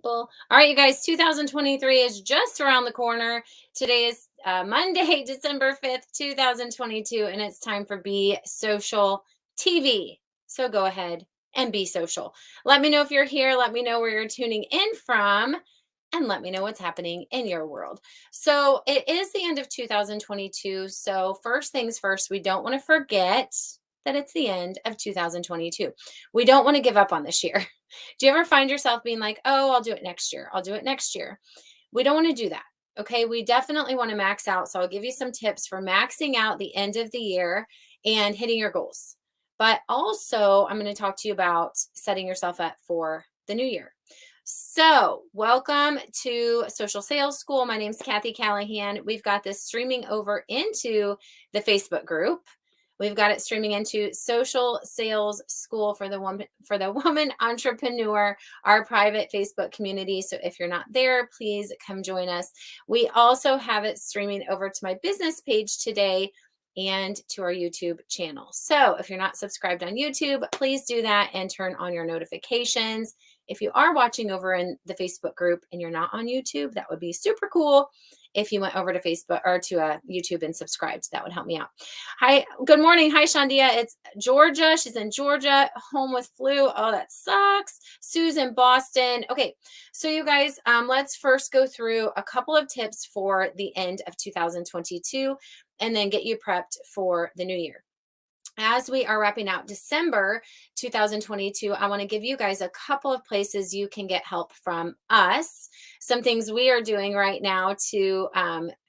people. All right, you guys, 2023 is just around the corner. Today is Monday, December 5th, 2022, and it's time for Be Social TV. So go ahead and be social. Let me know if you're here. Let me know where you're tuning in from. And let me know what's happening in your world. So it is the end of 2022. So, first things first, we don't want to forget that it's the end of 2022. We don't want to give up on this year. Do you ever find yourself being like, oh, I'll do it next year? I'll do it next year. We don't want to do that. Okay. We definitely want to max out. So I'll give you some tips for maxing out the end of the year and hitting your goals. But also, I'm going to talk to you about setting yourself up for the new year. So, welcome to Social Sales School. My name's Kathy Callahan. We've got this streaming over into the Facebook group. We've got it streaming into Social Sales School for the woman entrepreneur, our private Facebook community. So if you're not there, please come join us. We also have it streaming over to my business page today and to our YouTube channel. So if you're not subscribed on YouTube, please do that and turn on your notifications. If you are watching over in the Facebook group and you're not on YouTube, that would be super cool if you went over to Facebook or to YouTube and subscribed. That would help me out. Hi, good morning. Hi, Shandia. It's Georgia. She's in Georgia, home with flu. Oh, that sucks. Sue's in Boston. Okay, so you guys, let's first go through a couple of tips for the end of 2022 and then get you prepped for the new year. As we are wrapping out December 2022, I want to give you guys a couple of places you can get help from us. Some things we are doing right now to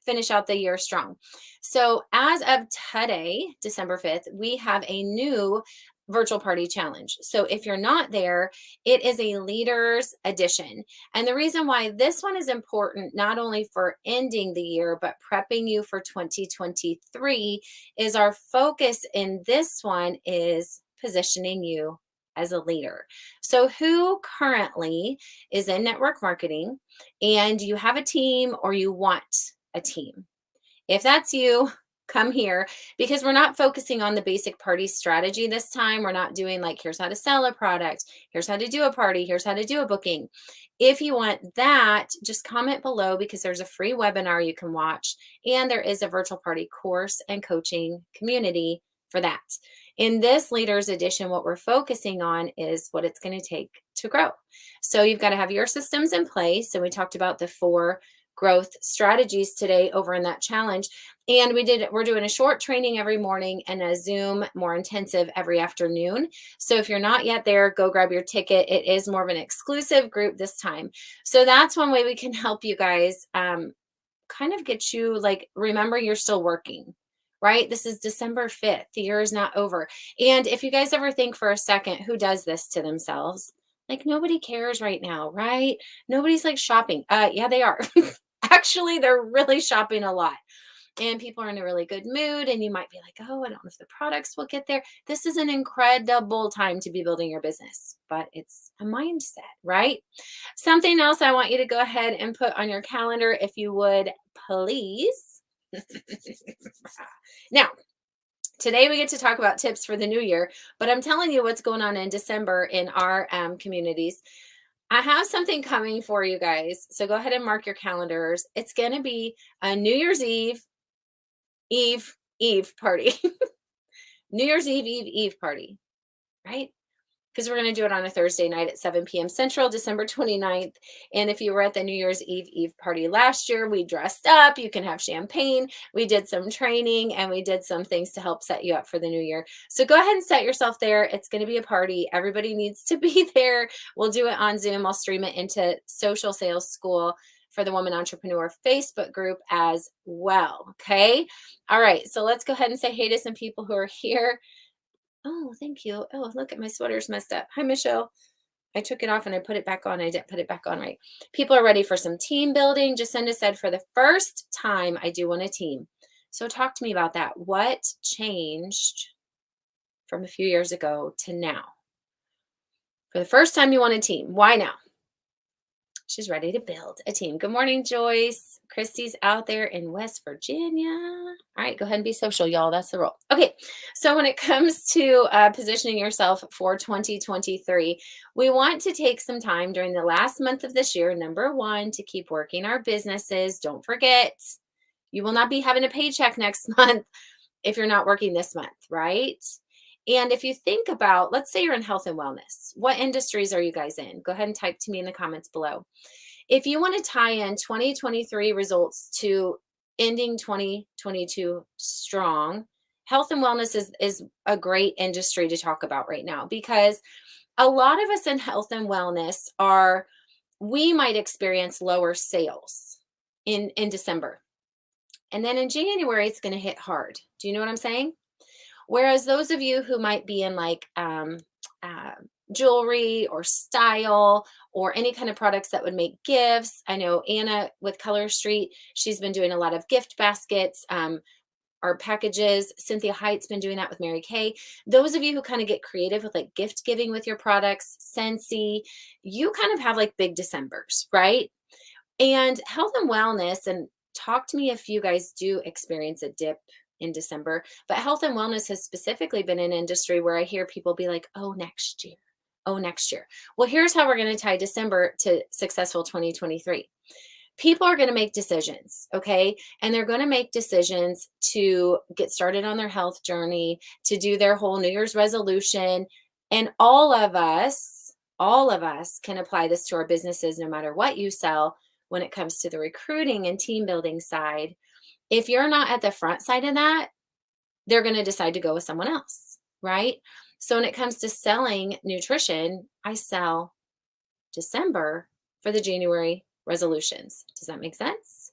finish out the year strong. So, as of today, December 5th, we have a new virtual party challenge. So, if you're not there, it is a leaders edition. And the reason why this one is important, not only for ending the year, but prepping you for 2023, is our focus in this one is positioning you as a leader. So, who currently is in network marketing and you have a team or you want a team? If that's you, come here because we're not focusing on the basic party strategy this time. We're not doing like, here's how to sell a product, here's how to do a party, here's how to do a booking. If you want that, just comment below because there's a free webinar you can watch, and there is a virtual party course and coaching community for that. In this Leaders Edition, what we're focusing on is what it's going to take to grow. So you've got to have your systems in place. So we talked about the 4 growth strategies today over in that challenge. And we're doing a short training every morning and a Zoom more intensive every afternoon. So if you're not yet there, go grab your ticket. It is more of an exclusive group this time. So that's one way we can help you guys kind of get you like, remember you're still working, right? This is December 5th. The year is not over. And if you guys ever think for a second, who does this to themselves? Like nobody cares right now, right? Nobody's like shopping. Yeah, they are. Actually, they're really shopping a lot. And people are in a really good mood. And you might be like, oh, I don't know if the products will get there. This is an incredible time to be building your business, but it's a mindset, right? Something else I want you to go ahead and put on your calendar, if you would, please. Now, today we get to talk about tips for the new year, but I'm telling you what's going on in December in our communities. I have something coming for you guys. So go ahead and mark your calendars. It's going to be a New Year's Eve party. New Year's Eve party, right? Because we're going to do it on a Thursday night at 7 p.m. Central, December 29th. And if you were at the New Year's Eve party last year, we dressed up. You can have champagne. We did some training and we did some things to help set you up for the new year. So go ahead and set yourself there. It's going to be a party. Everybody needs to be there. We'll do it on Zoom. I'll stream it into Social Sales School for the Woman Entrepreneur Facebook group as well. Okay. All right. So let's go ahead and say hey to some people who are here. Oh, thank you. Oh, look at my sweater's messed up. Hi, Michelle. I took it off and I put it back on. I didn't put it back on right. People are ready for some team building. Jacinda said, for the first time, I do want a team. So talk to me about that. What changed from a few years ago to now? For the first time, you want a team. Why now? She's ready to build a team. Good morning, Joyce. Christy's out there in West Virginia. All right, go ahead and be social, y'all. That's the rule. Okay, so when it comes to positioning yourself for 2023, we want to take some time during the last month of this year, number one, to keep working our businesses. Don't forget, you will not be having a paycheck next month if you're not working this month, right? And if you think about, let's say you're in health and wellness, what industries are you guys in? Go ahead and type to me in the comments below. If you want to tie in 2023 results to ending 2022 strong, health and wellness is a great industry to talk about right now, because a lot of us in health and wellness we might experience lower sales in December. And then in January, it's going to hit hard. Do you know what I'm saying? Whereas those of you who might be in like uh, jewelry or style or any kind of products that would make gifts, I know Anna with Color Street, she's been doing a lot of gift baskets or packages. Cynthia Height's been doing that with Mary Kay. Those of you who kind of get creative with like gift giving with your products, Scentsy, you kind of have like big Decembers, right? And health and wellness, and talk to me if you guys do experience a dip in December, but health and wellness has specifically been an industry where I hear people be like, oh, next year. Oh, next year. Well, here's how we're going to tie December to successful 2023. People are going to make decisions, okay? And they're going to make decisions to get started on their health journey, to do their whole New Year's resolution. And all of us can apply this to our businesses no matter what you sell when it comes to the recruiting and team building side. If you're not at the front side of that, they're going to decide to go with someone else, right? So when it comes to selling nutrition, I sell December for the January resolutions. Does that make sense?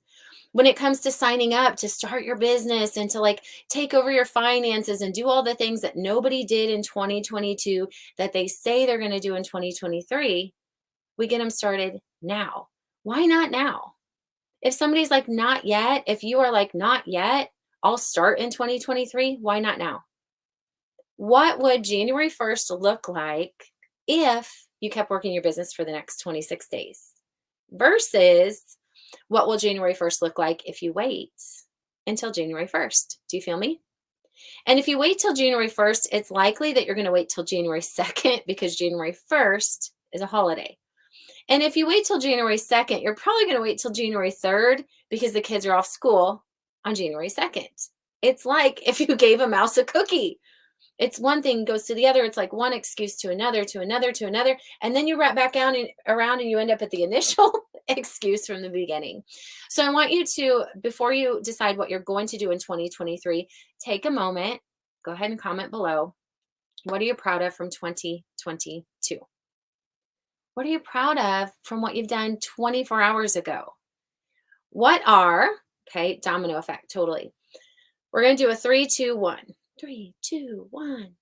When it comes to signing up to start your business and to like take over your finances and do all the things that nobody did in 2022 that they say they're going to do in 2023, we get them started now. Why not now? If somebody's like, not yet, if you are like, not yet, I'll start in 2023, why not now? What would January 1st look like if you kept working your business for the next 26 days? Versus what will January 1st look like if you wait until January 1st? Do you feel me? And if you wait till January 1st, it's likely that you're going to wait till January 2nd because January 1st is a holiday. And if you wait till January 2nd, you're probably going to wait till January 3rd because the kids are off school on January 2nd. It's like if you gave a mouse a cookie. It's one thing goes to the other. It's like one excuse to another, to another, to another. And then you wrap back down and around and you end up at the initial excuse from the beginning. So I want you to, before you decide what you're going to do in 2023, take a moment, go ahead and comment below. What are you proud of from 2022? What are you proud of from what you've done 24 hours ago? Okay, domino effect, totally. We're going to do a 3, 2, 1. 3, 2, 1.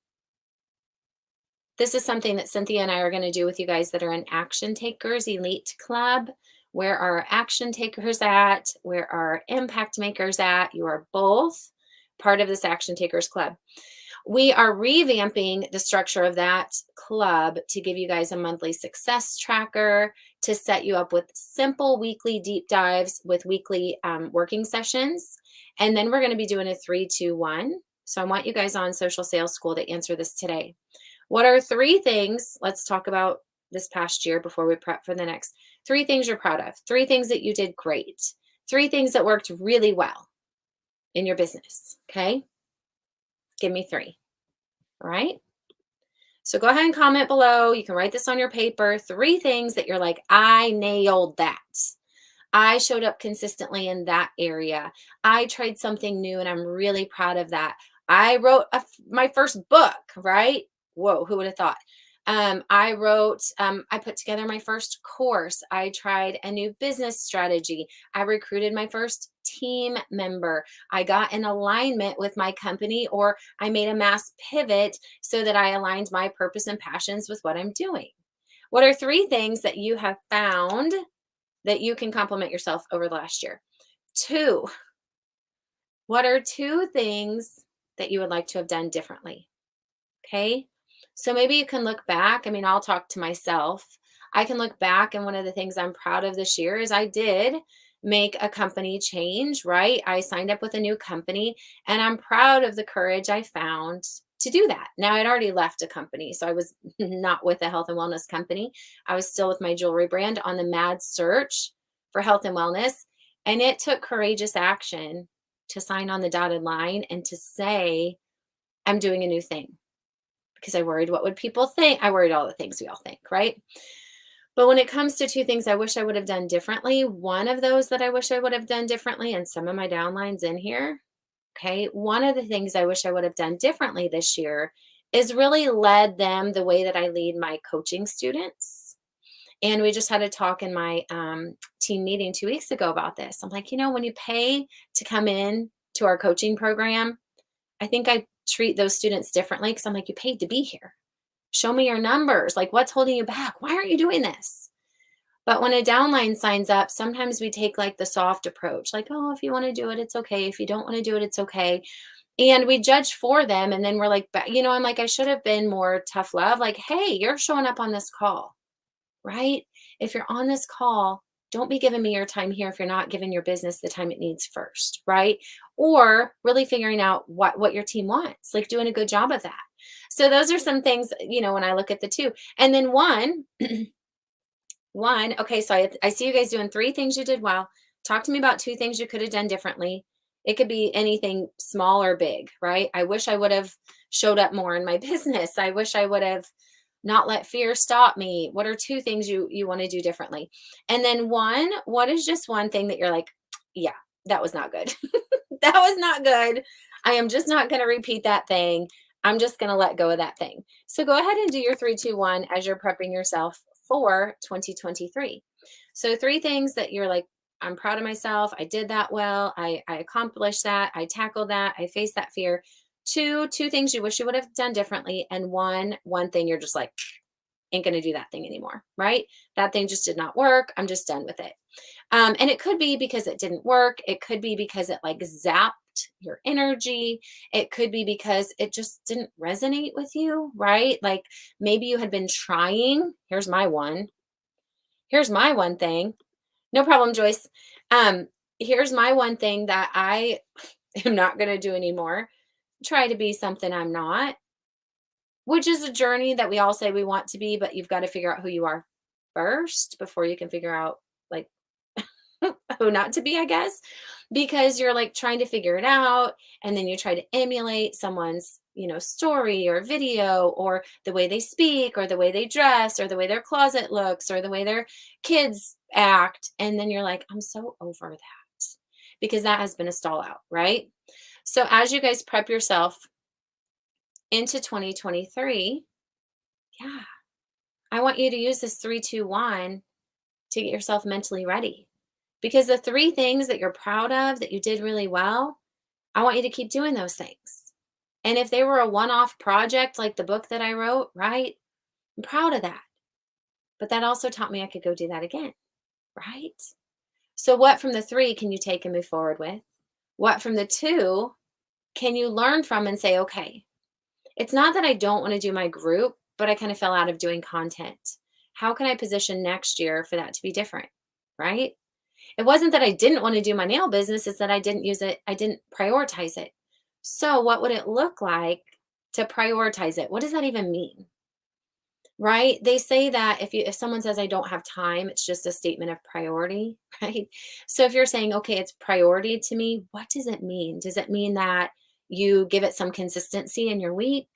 This is something that Cynthia and I are going to do with you guys that are in Action Takers Elite Club. Where are action takers at? Where are impact makers at? You are both part of this Action Takers Club. We are revamping the structure of that club to give you guys a monthly success tracker, to set you up with simple weekly deep dives with weekly working sessions. And then we're going to be doing a 3, 2, 1. So I want you guys on Social Sales School to answer this today. What are 3 things? Let's talk about this past year before we prep for the next. 3 things you're proud of. 3 things that you did great. 3 things that worked really well in your business. Okay. Give me 3. All right. So go ahead and comment below. You can write this on your paper. 3 things that you're like, I nailed that. I showed up consistently in that area. I tried something new and I'm really proud of that. I wrote my first book, right? Whoa, who would have thought? I put together my first course. I tried a new business strategy. I recruited my first team member. I got in alignment with my company, or I made a mass pivot so that I aligned my purpose and passions with what I'm doing. What are 3 things that you have found that you can compliment yourself over the last year? 2, what are 2 things that you would like to have done differently? Okay. So maybe you can look back. I mean, I'll talk to myself. I can look back, and one of the things I'm proud of this year is I did make a company change, right? I signed up with a new company, and I'm proud of the courage I found to do that. Now, I'd already left a company, so I was not with a health and wellness company. I was still with my jewelry brand on the mad search for health and wellness. And it took courageous action to sign on the dotted line and to say, I'm doing a new thing because I worried what would people think. I worried all the things we all think, right? But when it comes to two things I wish I would have done differently, one of those that I wish I would have done differently, and some of my downlines in here, okay, one of the things I wish I would have done differently this year is really led them the way that I lead my coaching students. And we just had a talk in my team meeting 2 weeks ago about this. I'm like, when you pay to come in to our coaching program, I think I treat those students differently because I'm like, you paid to be here. Show me your numbers. Like, what's holding you back? Why aren't you doing this? But when a downline signs up, sometimes we take like the soft approach, like, oh, if you want to do it, it's okay. If you don't want to do it, it's okay. And we judge for them. And then we're like, I'm like, I should have been more tough love. Like, hey, you're showing up on this call, right? If you're on this call, don't be giving me your time here if you're not giving your business the time it needs first, right? Or really figuring out what your team wants, like doing a good job of that. So those are some things, when I look at the two. And then okay, so I see you guys doing 3 things you did well. Talk to me about 2 things you could have done differently. It could be anything small or big, right? I wish I would have showed up more in my business. I wish I would have not let fear stop me. What are 2 things you want to do differently? And then what is just one thing that you're like, yeah, that was not good. That was not good. I am just not going to repeat that thing. I'm just going to let go of that thing. So go ahead and do your 3, 2, 1 as you're prepping yourself for 2023. So 3 things that you're like, I'm proud of myself. I did that well. I accomplished that. I tackled that. I faced that fear. Two things you wish you would have done differently. And one thing you're just like, ain't going to do that thing anymore, right? That thing just did not work. I'm just done with it. And it could be because it didn't work. It could be because it like zapped your energy. It could be because it just didn't resonate with you, right? Like maybe you had been trying. Here's my one thing. No problem, Joyce. Here's my one thing that I am not going to do anymore. Try to be something I'm not, which is a journey that we all say we want to be, but you've got to figure out who you are first before you can figure out like who not to be, I guess, because you're like trying to figure it out. And then you try to emulate someone's, story or video or the way they speak or the way they dress or the way their closet looks or the way their kids act. And then you're like, I'm so over that because that has been a stall out, right? So as you guys prep yourself into 2023, yeah, I want you to use this 3, 2, 1 to get yourself mentally ready. Because the 3 things that you're proud of that you did really well, I want you to keep doing those things. And if they were a one-off project like the book that I wrote, right? I'm proud of that. But that also taught me I could go do that again, right? So what from the 3 can you take and move forward with? What from the 2 can you learn from and say, okay, it's not that I don't want to do my group, but I kind of fell out of doing content. How can I position next year for that to be different, right? It wasn't that I didn't want to do my nail business, it's that I didn't use it, I didn't prioritize it. So what would it look like to prioritize it? What does that even mean? Right? They say that if someone says I don't have time, it's just a statement of priority, right? So if you're saying, okay, it's priority to me, what does it mean? Does it mean that you give it some consistency in your week?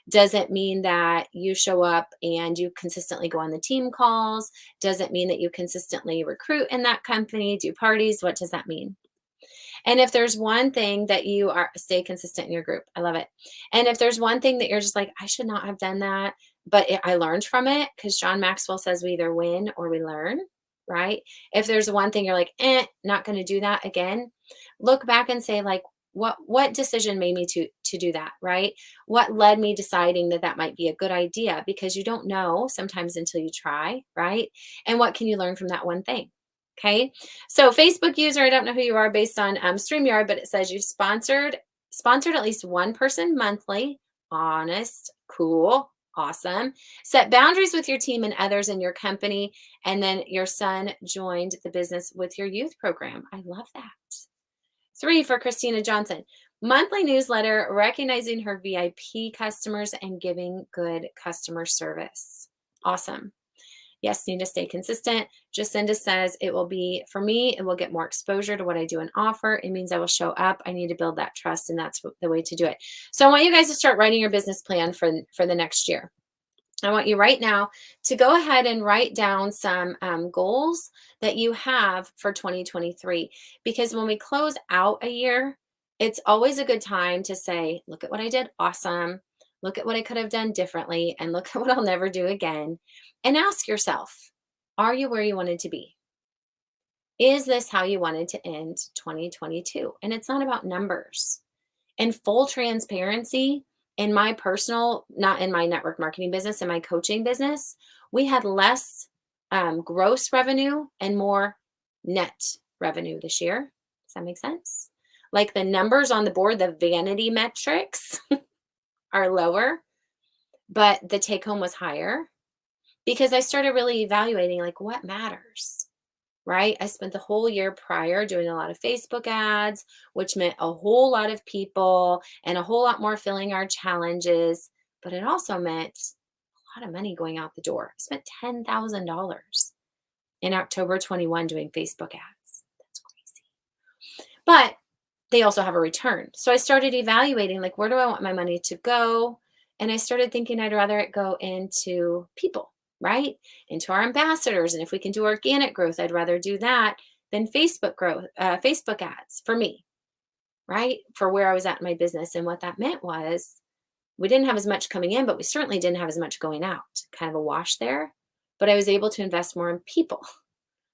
Does it mean that you show up and you consistently go on the team calls? Does it mean that you consistently recruit in that company, do parties? What does that mean? And if there's one thing that you are stay consistent in your group, I love it. And if there's one thing that you're just like, I should not have done that, but I learned from it because John Maxwell says we either win or we learn, right? If there's one thing you're like, not going to do that again, look back and say like, what decision made me to do that, right? What led me deciding that that might be a good idea? Because you don't know sometimes until you try, right? And what can you learn from that one thing? Okay. So Facebook user, I don't know who you are based on StreamYard, but it says you sponsored at least one person monthly. Honest, cool. Awesome. Set boundaries with your team and others in your company. And then your son joined the business with your youth program. I love that. 3 for Christina Johnson. Monthly newsletter recognizing her VIP customers and giving good customer service. Awesome. Yes, need to stay consistent. Jacinda says it will be, for me, it will get more exposure to what I do and offer. It means I will show up. I need to build that trust, and that's the way to do it. So I want you guys to start writing your business plan for the next year. I want you right now to go ahead and write down some goals that you have for 2023. Because when we close out a year, it's always a good time to say, look at what I did. Awesome. Look at what I could have done differently. And look at what I'll never do again. And ask yourself, are you where you wanted to be? Is this how you wanted to end 2022? And it's not about numbers. And full transparency, in my personal, not in my network marketing business, in my coaching business, we had less gross revenue and more net revenue this year. Does that make sense? Like the numbers on the board, the vanity metrics are lower, but the take home was higher because I started really evaluating like what matters. Right? I spent the whole year prior doing a lot of Facebook ads, which meant a whole lot of people and a whole lot more filling our challenges. But it also meant a lot of money going out the door. I spent $10,000 in October 21 doing Facebook ads. That's crazy. But they also have a return. So I started evaluating like, where do I want my money to go? And I started thinking I'd rather it go into people, right? Into our ambassadors. And if we can do organic growth, I'd rather do that than Facebook growth, Facebook ads for me, right? For where I was at in my business. And what that meant was we didn't have as much coming in, but we certainly didn't have as much going out. Kind of a wash there. But I was able to invest more in people.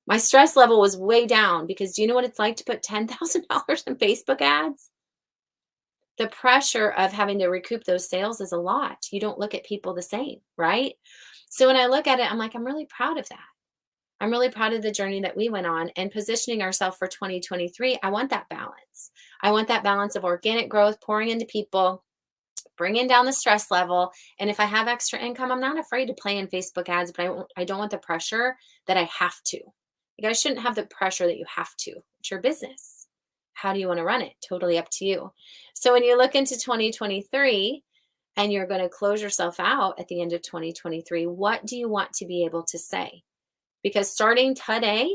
My stress level was way down because do you know what it's like to put $10,000 in Facebook ads? The pressure of having to recoup those sales is a lot. You don't look at people the same, right? So when I look at it, I'm like, I'm really proud of that. I'm really proud of the journey that we went on and positioning ourselves for 2023. I want that balance. I want that balance of organic growth, pouring into people, bringing down the stress level. And if I have extra income, I'm not afraid to play in Facebook ads, but I don't want the pressure that I have to. You guys shouldn't have the pressure that you have to. It's your business. How do you want to run it? Totally up to you. So when you look into 2023 and you're going to close yourself out at the end of 2023, what do you want to be able to say? Because starting today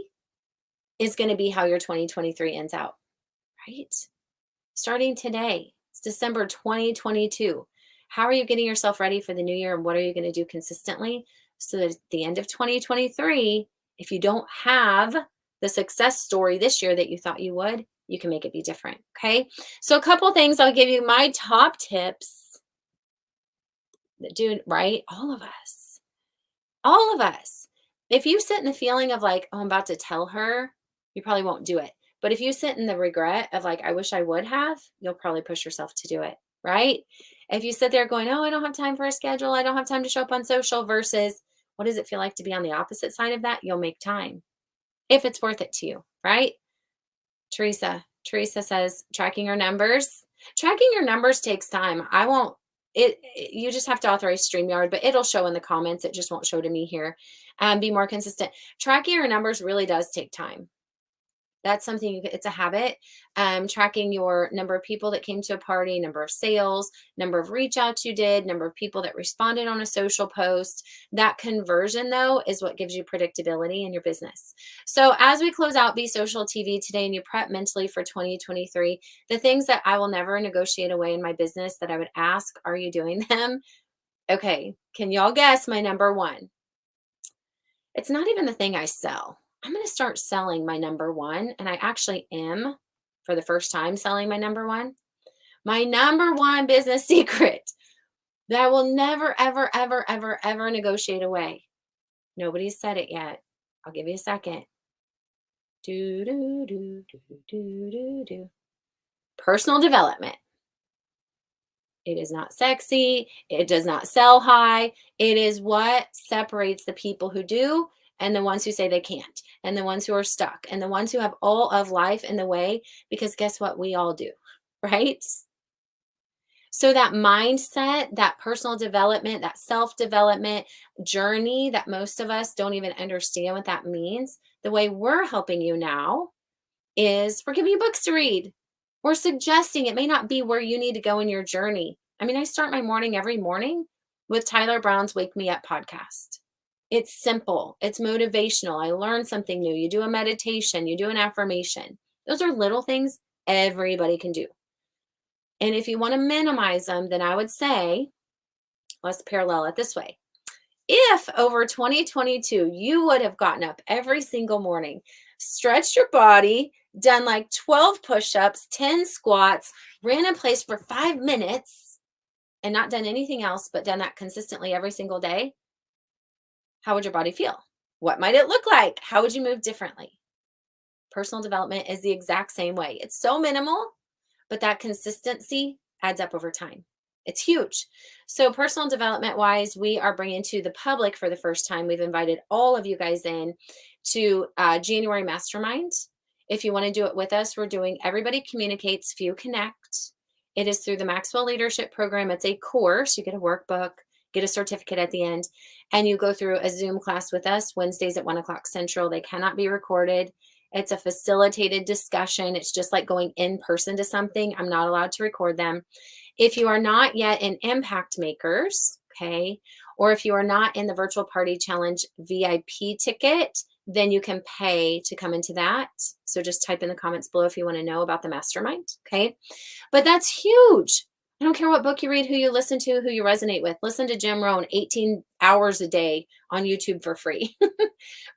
is going to be how your 2023 ends out, right? Starting today, it's December 2022. How are you getting yourself ready for the new year and what are you going to do consistently so that at the end of 2023, if you don't have the success story this year that you thought you would, you can make it be different. Okay. So a couple things I'll give you my top tips that do right. All of us. If you sit in the feeling of like, oh, I'm about to tell her, you probably won't do it. But if you sit in the regret of like, I wish I would have, you'll probably push yourself to do it. Right. If you sit there going, oh, I don't have time for a schedule. I don't have time to show up on social versus what does it feel like to be on the opposite side of that? You'll make time if it's worth it to you. Right. Teresa says tracking your numbers. Tracking your numbers takes time. I won't, you just have to authorize StreamYard, but it'll show in the comments. It just won't show to me here. Be more consistent. Tracking your numbers really does take time. That's something, it's a habit. Tracking your number of people that came to a party, number of sales, number of reach outs you did, number of people that responded on a social post. That conversion, though, is what gives you predictability in your business. So as we close out Be Social TV today and you prep mentally for 2023, the things that I will never negotiate away in my business that I would ask, are you doing them? Okay, can y'all guess my number one? It's not even the thing I sell. I'm going to start selling my number one. And I actually am for the first time selling my number one. My number one business secret that I will never, ever, ever, ever, ever negotiate away. Nobody's said it yet. I'll give you a second. Do, do, do, do, do, do, do. Personal development. It is not sexy. It does not sell high. It is what separates the people who do and the ones who say they can't, and the ones who are stuck, and the ones who have all of life in the way, because guess what? We all do, right? So that mindset, that personal development, that self-development journey that most of us don't even understand what that means, the way we're helping you now is we're giving you books to read. We're suggesting it may not be where you need to go in your journey. I mean, I start my morning every morning with Tyler Brown's Wake Me Up podcast. It's simple, it's motivational. I learn something new. You do a meditation, you do an affirmation. Those are little things everybody can do. And if you want to minimize them, then I would say, let's parallel it this way. If over 2022, you would have gotten up every single morning, stretched your body, done like 12 push ups, 10 squats, ran in place for 5 minutes, and not done anything else, but done that consistently every single day, how would your body feel? What might it look like? How would you move differently? Personal development is the exact same way. It's so minimal, but that consistency adds up over time. It's huge. So, personal development wise, we are bringing to the public for the first time. We've invited all of you guys in to January Mastermind. If you want to do it with us, we're doing Everybody Communicates, Few Connect. It is through the Maxwell Leadership Program. It's a course. You get a workbook, get a certificate at the end, and you go through a Zoom class with us Wednesdays at 1 o'clock Central. They cannot be recorded. It's a facilitated discussion. It's just like going in person to something. I'm not allowed to record them. If you are not yet in Impact Makers, okay, or if you are not in the Virtual Party Challenge VIP ticket, then you can pay to come into that. So just type in the comments below if you want to know about the mastermind, okay? But that's huge. I don't care what book you read, who you listen to, who you resonate with. Listen to Jim Rohn 18 hours a day on YouTube for free.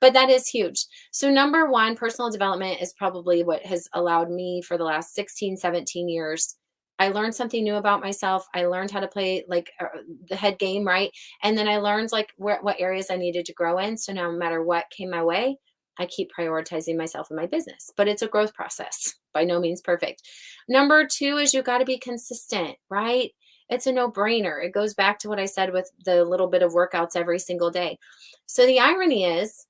But that is huge. So number one, personal development is probably what has allowed me for the last 16, 17 years. I learned something new about myself. I learned how to play like the head game, right? And then I learned like what areas I needed to grow in. So no matter what came my way, I keep prioritizing myself and my business, but it's a growth process. By no means perfect. Number two is you got to be consistent, right? It's a no brainer. It goes back to what I said with the little bit of workouts every single day. So the irony is,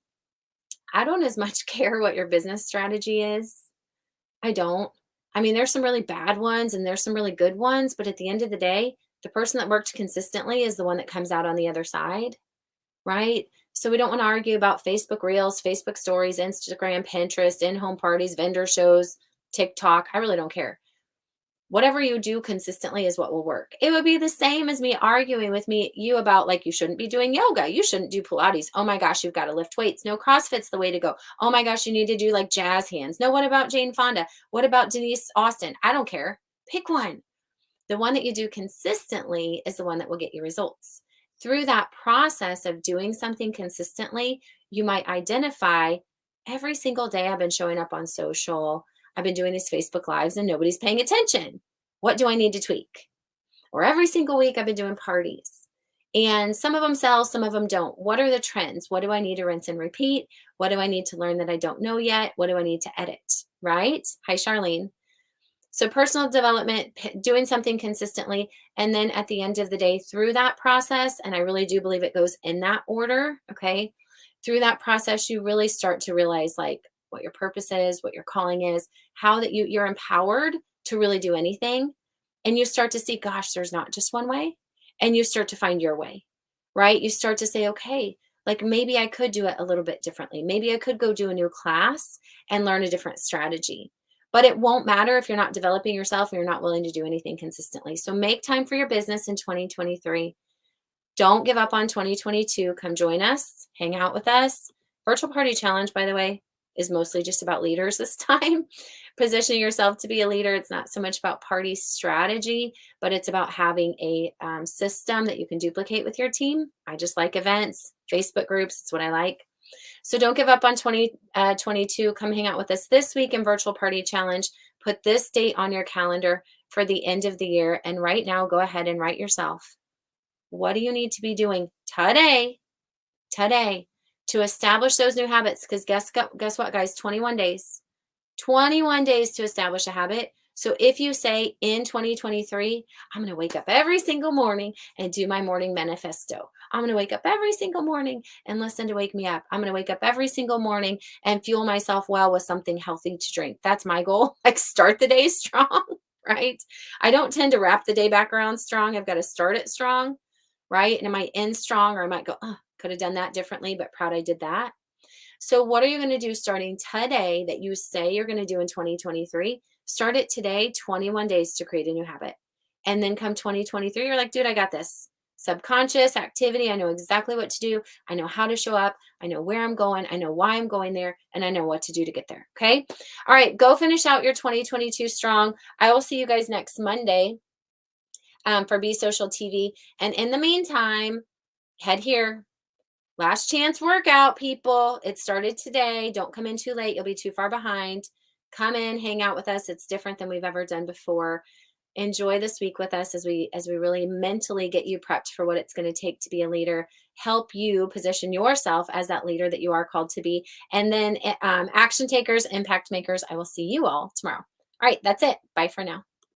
I don't as much care what your business strategy is. I don't. I mean, there's some really bad ones and there's some really good ones, but at the end of the day, the person that worked consistently is the one that comes out on the other side, right? So we don't want to argue about Facebook Reels, Facebook Stories, Instagram, Pinterest, in-home parties, vendor shows, TikTok. I really don't care. Whatever you do consistently is what will work. It would be the same as me arguing with you about like you shouldn't be doing yoga. You shouldn't do Pilates. Oh my gosh, you've got to lift weights. No, CrossFit's the way to go. Oh my gosh, you need to do like jazz hands. No, what about Jane Fonda? What about Denise Austin? I don't care. Pick one. The one that you do consistently is the one that will get you results. Through that process of doing something consistently, you might identify every single day I've been showing up on social. I've been doing these Facebook Lives and nobody's paying attention. What do I need to tweak? Or every single week I've been doing parties. And some of them sell, some of them don't. What are the trends? What do I need to rinse and repeat? What do I need to learn that I don't know yet? What do I need to edit? Right? Hi, Charlene. So personal development, doing something consistently, and then at the end of the day, through that process, and I really do believe it goes in that order, okay? Through that process, you really start to realize like what your purpose is, what your calling is, how that you're empowered to really do anything. And you start to see, gosh, there's not just one way. And you start to find your way, right? You start to say, okay, like maybe I could do it a little bit differently. Maybe I could go do a new class and learn a different strategy. But it won't matter if you're not developing yourself and you're not willing to do anything consistently. So make time for your business in 2023. Don't give up on 2022. Come join us, hang out with us. Virtual Party Challenge, by the way, is mostly just about leaders this time. Positioning yourself to be a leader. It's not so much about party strategy, but it's about having a system that you can duplicate with your team. I just like events, Facebook groups. It's what I like. So don't give up on 2022. Come hang out with us this week in Virtual Party Challenge. Put this date on your calendar for the end of the year. And right now, go ahead and write yourself. What do you need to be doing today to establish those new habits? Because guess what, guys? 21 days. 21 days to establish a habit. So if you say in 2023, I'm going to wake up every single morning and do my morning manifesto. I'm going to wake up every single morning and listen to Wake Me Up. I'm going to wake up every single morning and fuel myself well with something healthy to drink. That's my goal. Like start the day strong, right? I don't tend to wrap the day back around strong. I've got to start it strong, right? And it might end strong, or I might go, oh, could have done that differently, but proud I did that. So, what are you going to do starting today that you say you're going to do in 2023? Start it today, 21 days to create a new habit. And then come 2023, you're like, dude, I got this. Subconscious activity. I know exactly what to do. I know how to show up. I know where I'm going. I know why I'm going there. And I know what to do to get there. Okay. All right. Go finish out your 2022 strong. I will see you guys next Monday for Be Social TV. And in the meantime, head here. Last chance workout, people. It started today. Don't come in too late. You'll be too far behind. Come in, hang out with us. It's different than we've ever done before. Enjoy this week with us as we really mentally get you prepped for what it's going to take to be a leader, help you position yourself as that leader that you are called to be. And then action takers, impact makers, I will see you all tomorrow. All right, that's it. Bye for now.